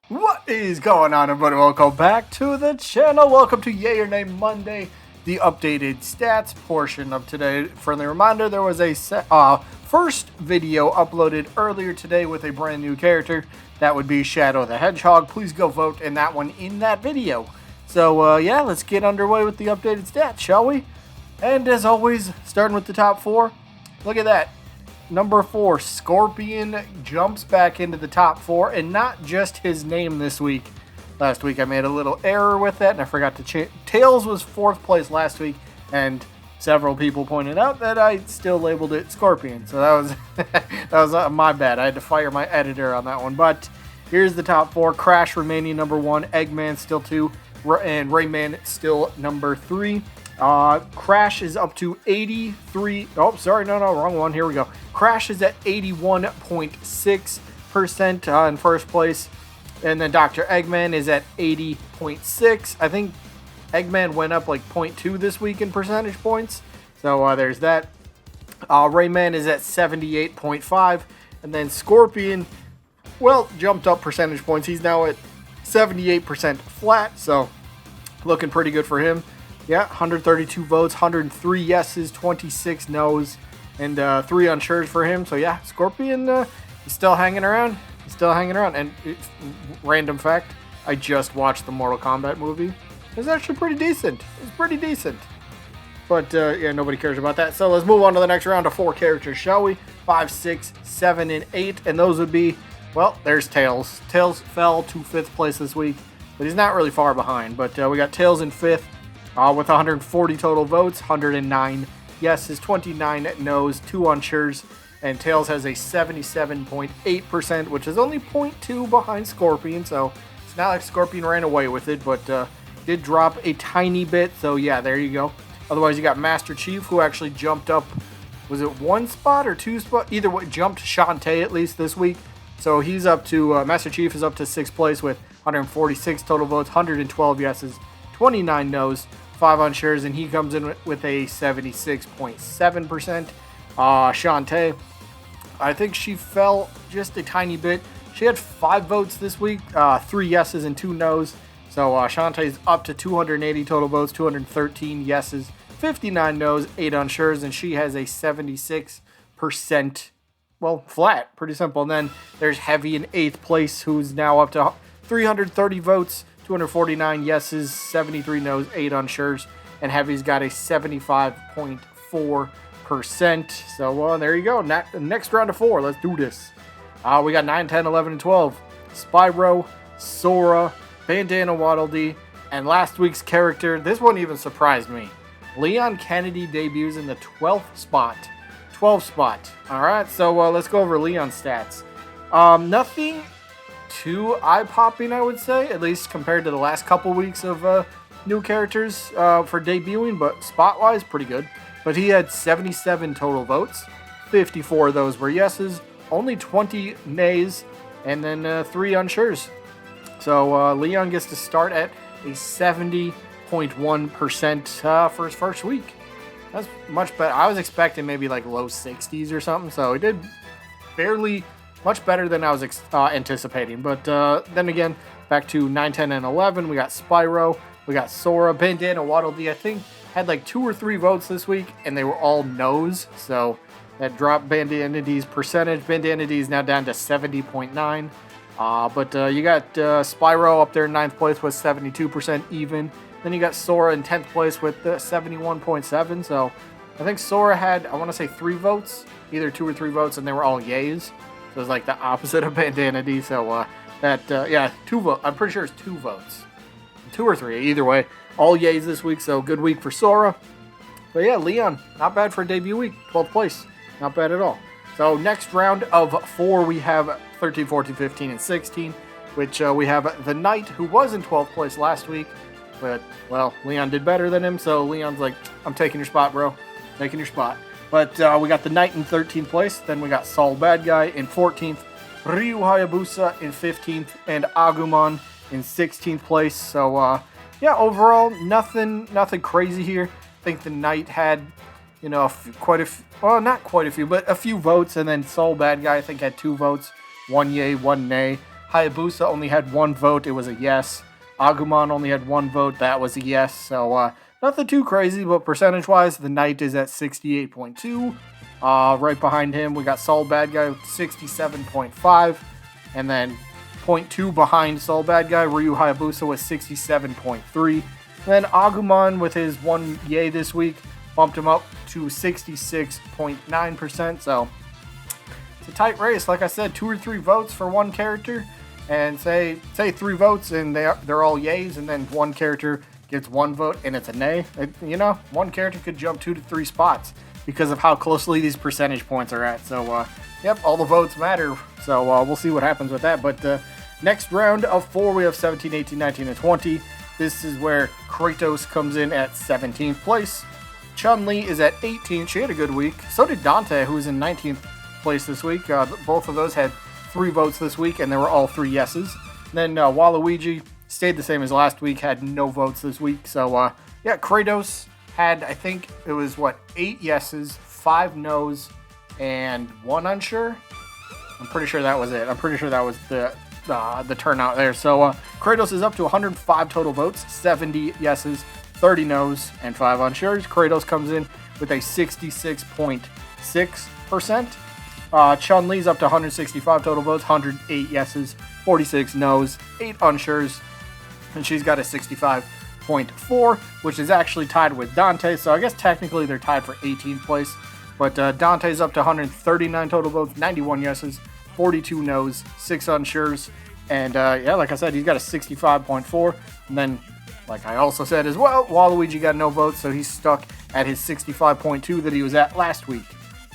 What is going on, everybody? Welcome back to the channel. Welcome to Yay or Nay Monday, the updated stats portion of today. Friendly reminder, there was a first video uploaded earlier today with a brand new character. That would be Shadow the Hedgehog. Please go vote in that one in that video. So, yeah, let's get underway with the updated stats, shall we? And as always, starting with the top four, look at that. Number 4, Scorpion jumps back into the top 4, and not just his name this week. Last week I made a little error with that, and I forgot to change. Tails was 4th place last week, and several people pointed out that I still labeled it Scorpion. So that was my bad. I had to fire my editor on that one. But here's the top 4. Crash remaining number 1, Eggman still 2, and Rayman still number 3. Crash is up to 83. Oh, sorry, no, wrong one. Here we go. Crash is at 81.6% in first place. And then Dr. Eggman is at 80.6. I think Eggman went up like 0.2 this week in percentage points. So there's that. Rayman is at 78.5. And then Scorpion, well, jumped up percentage points. He's now at 78% flat. So looking pretty good for him. Yeah, 132 votes, 103 yeses, 26 no's, and 3 unsures for him. So yeah, Scorpion is still hanging around. He's still hanging around. And random fact, I just watched the Mortal Kombat movie. It was actually pretty decent. It was pretty decent. But yeah, nobody cares about that. So let's move on to the next round of 4 characters, shall we? 5, 6, 7, and 8. And those would be, well, there's Tails. Tails fell to 5th place this week, but he's not really far behind. But we got Tails in 5th. With 140 total votes, 109 yeses, 29 no's, 2 unsures, and Tails has a 77.8%, which is only 0.2 behind Scorpion, so it's not like Scorpion ran away with it, but did drop a tiny bit, so yeah, there you go. Otherwise, you got Master Chief, who actually jumped up, was it 1 spot or 2 spots? Either way, jumped Shantae at least this week, so he's up to, Master Chief is up to 6th place with 146 total votes, 112 yeses, 29 no's, 5 unsures, and he comes in with a 76.7%. Shantae, I think she fell just a tiny bit. She had 5 votes this week, 3 yeses and 2 no's. So Shantae's up to 280 total votes, 213 yeses, 59 no's, 8 unsures, and she has a 76%, well, flat, pretty simple. And then there's Heavy in 8th place, who's now up to 330 votes, 249 yeses, 73 no's, 8 unsures, and Heavy's got a 75.4%. So, there you go. Next round of 4. Let's do this. We got 9, 10, 11, and 12. Spyro, Sora, Bandana Waddle Dee, and last week's character. This one even surprised me. Leon Kennedy debuts in the 12th spot. 12th spot. All right, so let's go over Leon's stats. Nothing too eye-popping, I would say, at least compared to the last couple weeks of new characters for debuting, but spot-wise, pretty good. But he had 77 total votes, 54 of those were yeses, only 20 nays, and then 3 unsures. So Leon gets to start at a 70.1% for his first week. That's much better. I was expecting maybe like low 60s or something, so he did fairly much better than I was anticipating. But then again, back to 9, 10, and 11, we got Spyro, we got Sora, Bandana Waddle Dee, I think, had like 2 or 3 votes this week, and they were all no's, so that dropped Bandana Dee's percentage. Bandana Dee is now down to 70.9. But you got Spyro up there in 9th place with 72% even. Then you got Sora in 10th place with 71.7. So I think Sora had, I want to say 3 votes, either 2 or 3 votes, and they were all yays. So it's like the opposite of Bandana Dee. So yeah, 2 votes. I'm pretty sure it's 2 votes. 2 or 3, either way. All yays this week, so good week for Sora. But yeah, Leon, not bad for a debut week. 12th place. Not bad at all. So next round of 4, we have 13, 14, 15, and 16, which we have the Knight, who was in 12th place last week. But, well, Leon did better than him, so Leon's like, I'm taking your spot, bro. Taking your spot. But we got the Knight in 13th place. Then we got Saul Bad Guy in 14th. Ryu Hayabusa in 15th. And Agumon in 16th place. So, yeah, overall, nothing crazy here. I think the Knight had, you know, well, not quite a few, but a few votes. And then Saul Bad Guy, I think, had 2 votes. 1 yay, 1 nay. Hayabusa only had 1 vote. It was a yes. Agumon only had 1 vote. That was a yes. So nothing too crazy, but percentage-wise, the Knight is at 68.2. Right behind him, we got Soul Bad Guy with 67.5. And then 0.2 behind Soul Bad Guy, Ryu Hayabusa with 67.3. Then Agumon with his 1 yay this week bumped him up to 66.9%. So it's a tight race. Like I said, 2 or 3 votes for one character, and say 3 votes and they're all yays, and then one character gets 1 vote and it's a nay. One character could jump 2 to 3 spots because of how closely these percentage points are at. So yep, all the votes matter. So we'll see what happens with that. But next round of 4, we have 17, 18, 19, and 20. This is where Kratos comes in at 17th place. Chun-Li is at 18th. She had a good week. So did Dante, who was in 19th place this week. Both of those had 3 votes this week, and they were all 3 yeses. And then Waluigi stayed the same as last week, had no votes this week. So, yeah, Kratos had, I think it was, 8 yeses, 5 no's, and 1 unsure? I'm pretty sure that was it. I'm pretty sure that was the turnout there. So, Kratos is up to 105 total votes, 70 yeses, 30 no's, and 5 unsures. Kratos comes in with a 66.6%. Chun-Li's up to 165 total votes, 108 yeses, 46 no's, 8 unsures, and she's got a 65.4, which is actually tied with Dante. So I guess technically they're tied for 18th place. But Dante's up to 139 total votes, 91 yeses, 42 no's, 6 unsures, and yeah, like I said, he's got a 65.4. And then, like I also said as well, Waluigi got no votes, so he's stuck at his 65.2 that he was at last week.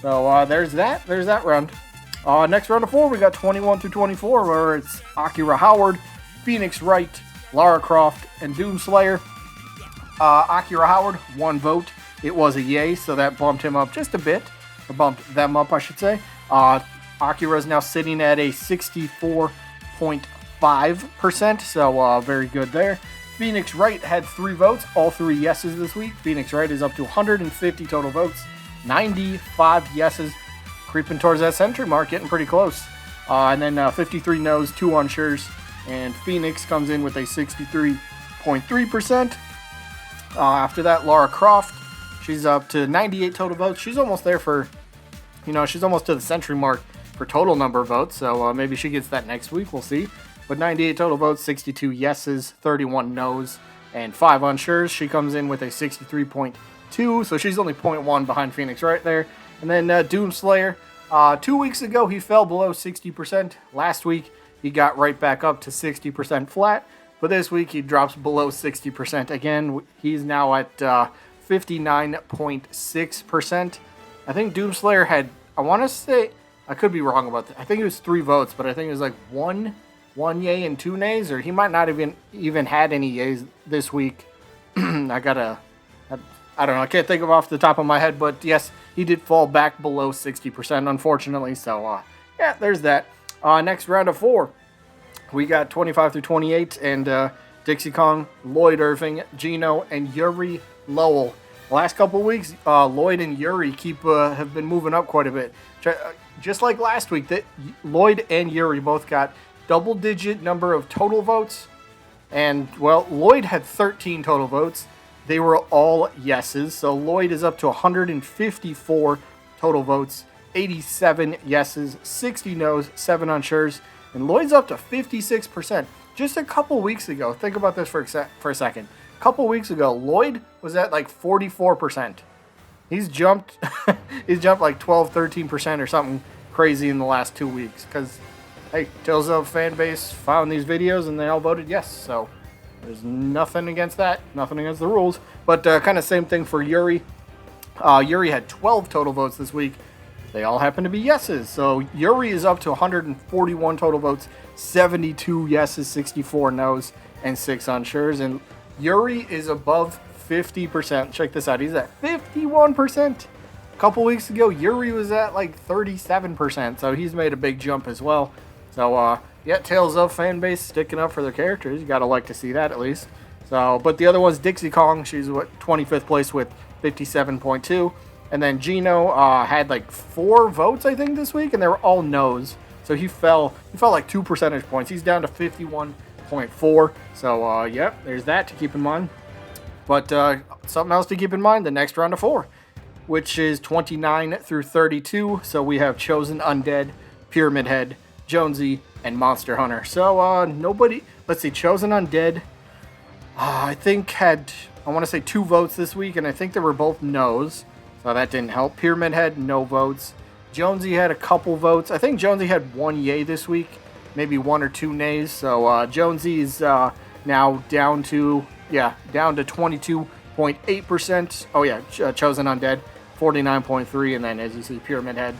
So there's that round. Next round of 4, we got 21 through 24, where it's Akira Howard, Phoenix Wright, Lara Croft, and Doomslayer. Akira Howard, 1 vote. It was a yay, so that bumped him up just a bit. Or bumped them up, I should say. Akira is now sitting at a 64.5%, so very good there. Phoenix Wright had 3 votes, all 3 yeses this week. Phoenix Wright is up to 150 total votes, 95 yeses, creeping towards that century mark, getting pretty close. And then 53 no's, 2 unsure's, and Phoenix comes in with a 63.3%. After that, Lara Croft, she's up to 98 total votes. She's almost there for, she's almost to the century mark for total number of votes, so maybe she gets that next week, we'll see. But 98 total votes, 62 yeses, 31 no's, and 5 unsures. She comes in with a 63.2, so she's only 0.1 behind Phoenix right there. And then Doomslayer, 2 weeks ago he fell below 60%. Last week he got right back up to 60% flat, but this week he drops below 60% again. He's now at 59.6%. I think Doomslayer had, I want to say, I could be wrong about that. I think it was 3 votes, but I think it was like one yay and 2 nays, or he might not even had any yays this week. I don't know, I can't think of off the top of my head, but yes, he did fall back below 60%, unfortunately, so yeah, there's that. Next round of 4, we got 25 through 28, and Dixie Kong, Lloyd Irving, Gino, and Yuri Lowell. The last couple weeks, Lloyd and Yuri have been moving up quite a bit. Just like last week, that Lloyd and Yuri both got double-digit number of total votes, and, well, Lloyd had 13 total votes. They were all yeses, so Lloyd is up to 154 total votes, 87 yeses, 60 no's, 7 unsures, and Lloyd's up to 56%. Just a couple weeks ago, think about this for a second. A couple weeks ago, Lloyd was at like 44%. He's jumped like 12, 13% or something crazy in the last 2 weeks, because, hey, Tales of fan base found these videos and they all voted yes, so there's nothing against that, nothing against the rules. But kind of same thing for Yuri. Yuri had 12 total votes this week. They all happen to be yeses. So Yuri is up to 141 total votes, 72 yeses, 64 no's, and 6 unsures. And Yuri is above 50%. Check this out. He's at 51%. A couple weeks ago, Yuri was at like 37%. So he's made a big jump as well. So, yeah, Tales of fan base sticking up for their characters. You gotta like to see that at least. So, but the other one's Dixie Kong. She's 25th place with 57.2. And then Gino had like 4 votes, I think, this week, and they were all no's. So he fell like 2 percentage points. He's down to 51.4. So, yeah, there's that to keep in mind. But something else to keep in mind, the next round of 4, which is 29 through 32. So we have Chosen Undead, Pyramid Head, Jonesy, and Monster Hunter. So nobody, let's see, Chosen Undead, I think had, I want to say 2 votes this week, and I think they were both no's. So that didn't help. Pyramid Head, no votes. Jonesy had a couple votes. I think Jonesy had 1 yay this week, maybe 1 or 2 nays. So Jonesy's now down to 22.8%. Oh yeah, Chosen Undead, 49.3, and then as you see, Pyramid Head,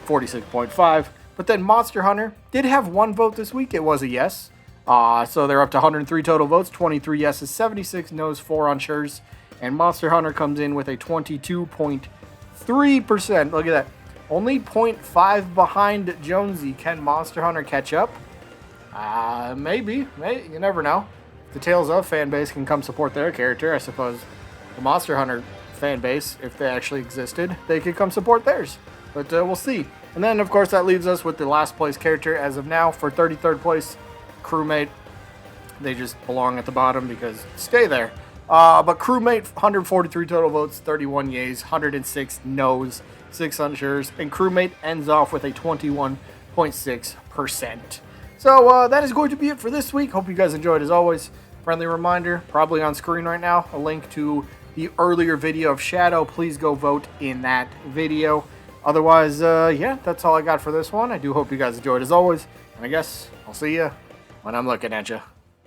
46.5. But then Monster Hunter did have 1 vote this week. It was a yes. So they're up to 103 total votes, 23 yeses, 76 no's, 4 unsure's. And Monster Hunter comes in with a 22.3%. Look at that. Only 0.5 behind Jonesy. Can Monster Hunter catch up? Maybe. You never know. The Tales of fan base can come support their character. I suppose the Monster Hunter fan base, if they actually existed, they could come support theirs. But we'll see. And then, of course, that leaves us with the last place character as of now for 33rd place, Crewmate. They just belong at the bottom because stay there. But Crewmate, 143 total votes, 31 yays, 106 no's, 6 unsures, and Crewmate ends off with a 21.6%. So that is going to be it for this week. Hope you guys enjoyed as always. Friendly reminder, probably on screen right now, a link to the earlier video of Shadow. Please go vote in that video. Otherwise, yeah, that's all I got for this one. I do hope you guys enjoyed as always. And I guess I'll see you when I'm looking at you.